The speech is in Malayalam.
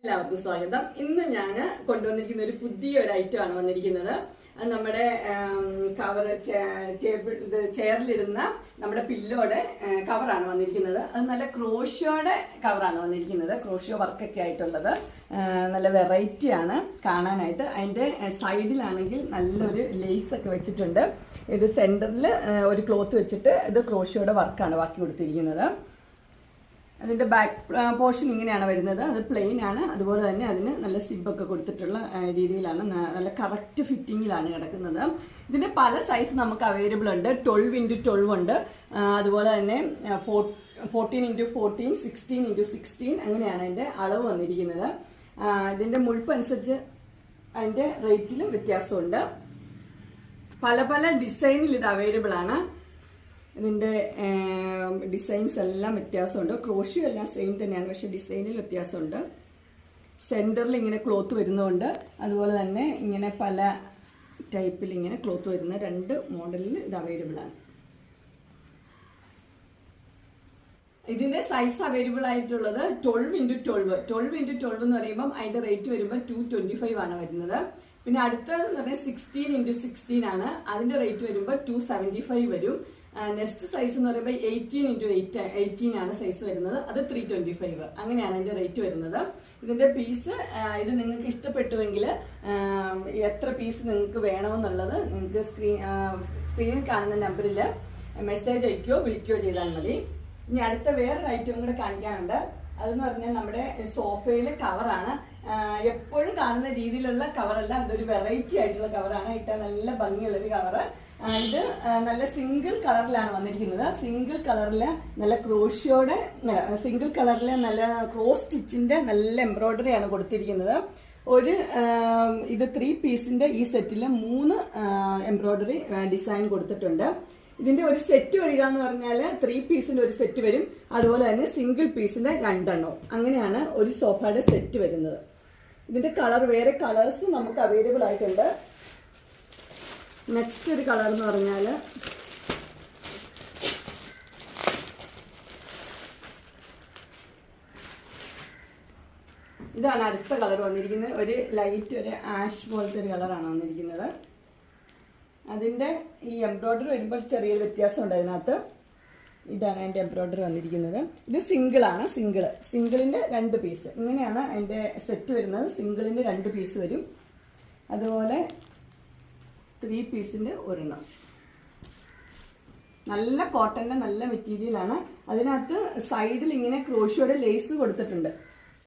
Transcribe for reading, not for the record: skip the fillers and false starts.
എല്ലാവർക്കും സ്വാഗതം. ഇന്ന് ഞാൻ കൊണ്ടുവന്നിരിക്കുന്ന ഒരു പുതിയൊരു ഐറ്റം ആണ് വന്നിരിക്കുന്നത്. നമ്മുടെ കവർ ചെയറിലിടുന്ന നമ്മുടെ പില്ലോടെ കവറാണ് വന്നിരിക്കുന്നത്. അത് നല്ല ക്രോഷ്യോയുടെ കവറാണ് വന്നിരിക്കുന്നത്. ക്രോഷ്യോ വർക്കൊക്കെ ആയിട്ടുള്ളത് നല്ല വെറൈറ്റി ആണ് കാണാനായിട്ട്. അതിൻ്റെ സൈഡിലാണെങ്കിൽ നല്ലൊരു ലേസ് ഒക്കെ വെച്ചിട്ടുണ്ട്. ഇത് സെൻറ്ററിൽ ഒരു ക്ലോത്ത് വെച്ചിട്ട് ഇത് ക്രോഷ്യോയുടെ വർക്കാണ് ബാക്കി കൊടുത്തിരിക്കുന്നത്. അതിൻ്റെ ബാക്ക് പോർഷൻ ഇങ്ങനെയാണ് വരുന്നത്. അത് പ്ലെയിൻ ആണ്. അതുപോലെ തന്നെ അതിന് നല്ല സിബൊക്കെ കൊടുത്തിട്ടുള്ള രീതിയിലാണ്, നല്ല കറക്റ്റ് ഫിറ്റിങ്ങിലാണ് കിടക്കുന്നത്. ഇതിൻ്റെ പല സൈസ് നമുക്ക് അവൈലബിൾ ഉണ്ട്. 12x12 ഉണ്ട്. അതുപോലെ തന്നെ 14x14, 16x16 അങ്ങനെയാണ് അതിൻ്റെ അളവ് വന്നിരിക്കുന്നത്. ഇതിൻ്റെ മുഴുപ്പ് അനുസരിച്ച് അതിൻ്റെ റേറ്റിലും വ്യത്യാസമുണ്ട്. പല പല ഡിസൈനിൽ ഇത് അവൈലബിൾ ആണ്. ഇതിൻ്റെ ഡിസൈൻസ് എല്ലാം വ്യത്യാസമുണ്ട്. ക്രോഷ്യോ എല്ലാം സെയിം തന്നെയാണ്, പക്ഷെ ഡിസൈനിൽ വ്യത്യാസമുണ്ട്. സെൻറ്ററിൽ ഇങ്ങനെ ക്ലോത്ത് വരുന്നതുകൊണ്ട്, അതുപോലെ തന്നെ ഇങ്ങനെ പല ടൈപ്പിൽ ഇങ്ങനെ ക്ലോത്ത് വരുന്ന രണ്ട് മോഡലിൽ ഇത് അവൈലബിൾ ആണ്. ഇതിന്റെ സൈസ് അവൈലബിൾ ആയിട്ടുള്ളത് 12x12. 12x12 എന്ന് പറയുമ്പോൾ അതിന്റെ റേറ്റ് വരുമ്പോൾ 225 ആണ് വരുന്നത്. പിന്നെ അടുത്തത് എന്ന് പറഞ്ഞാൽ 16x16 ആണ്. അതിന്റെ റേറ്റ് വരുമ്പോൾ 275 വരും. നെക്സ്റ്റ് സൈസ് എന്ന് പറയുമ്പോൾ 18x18 ആണ് സൈസ് വരുന്നത്. അത് 325. അങ്ങനെയാണ് അതിന്റെ റേറ്റ് വരുന്നത്. ഇതിന്റെ പീസ് ഇത് നിങ്ങൾക്ക് ഇഷ്ടപ്പെട്ടുവെങ്കിൽ എത്ര പീസ് നിങ്ങൾക്ക് വേണമെന്നുള്ളത് നിങ്ങൾക്ക് സ്ക്രീനിൽ കാണുന്ന നമ്പറിൽ മെസ്സേജ് അയക്കുകയോ വിളിക്കുകയോ ചെയ്താൽ മതി. ഇനി അടുത്ത വേറൊരു ഐറ്റം കൂടെ കാണിക്കാനുണ്ട്. അതെന്ന് പറഞ്ഞാൽ നമ്മുടെ സോഫയിലെ കവറാണ്. എപ്പോഴും കാണുന്ന രീതിയിലുള്ള കവറല്ല, അതൊരു വെറൈറ്റി ആയിട്ടുള്ള കവറാണ്. ഇട്ടാൽ നല്ല ഭംഗിയുള്ളൊരു കവറ്. ഇത് നല്ല സിംഗിൾ കളറിലാണ് വന്നിരിക്കുന്നത്. സിംഗിൾ കളറില് നല്ല ക്രോഷ്യോടെ, സിംഗിൾ കളറില് നല്ല ക്രോസ് സ്റ്റിച്ചിന്റെ നല്ല എംബ്രോയിഡറി ആണ് കൊടുത്തിരിക്കുന്നത്. ഇത് 3 പീസിന്റെ ഈ സെറ്റില് 3 എംബ്രോയിഡറി ഡിസൈൻ കൊടുത്തിട്ടുണ്ട്. ഇതിന്റെ ഒരു സെറ്റ് വരിക എന്ന് പറഞ്ഞാൽ 3 പീസിന്റെ ഒരു സെറ്റ് വരും. അതുപോലെ തന്നെ സിംഗിൾ പീസിന്റെ 2 എണ്ണം. അങ്ങനെയാണ് ഒരു സോഫയുടെ സെറ്റ് വരുന്നത്. ഇതിന്റെ കളർ, വേറെ കളേഴ്സ് നമുക്ക് അവൈലബിൾ ആയിട്ടുണ്ട്. നെക്സ്റ്റ് ഒരു കളർ എന്ന് പറഞ്ഞാൽ ഇതാണ് അടുത്ത കളർ വന്നിരിക്കുന്നത്. ഒരു ലൈറ്റ്, ഒരു ആഷ് പോലത്തെ ഒരു കളറാണ് വന്നിരിക്കുന്നത്. അതിൻ്റെ ഈ എംബ്രോയിഡറി വരുമ്പോൾ ചെറിയൊരു വ്യത്യാസമുണ്ട് അതിനകത്ത്. ഇതാണ് അതിൻ്റെ എംബ്രോയിഡറി വന്നിരിക്കുന്നത്. ഇത് സിംഗിളാണ്. സിംഗിളിൻ്റെ 2 പീസ്. ഇങ്ങനെയാണ് അതിൻ്റെ സെറ്റ് വരുന്നത്. സിംഗിളിൻ്റെ 2 പീസ് വരും. അതുപോലെ 3 പീസിൻ്റെ 1 എണ്ണം. നല്ല കോട്ടൻ്റെ നല്ല മെറ്റീരിയലാണ്. അതിനകത്ത് സൈഡിൽ ഇങ്ങനെ ക്രോഷ്യോയുടെ ലേസ് കൊടുത്തിട്ടുണ്ട്.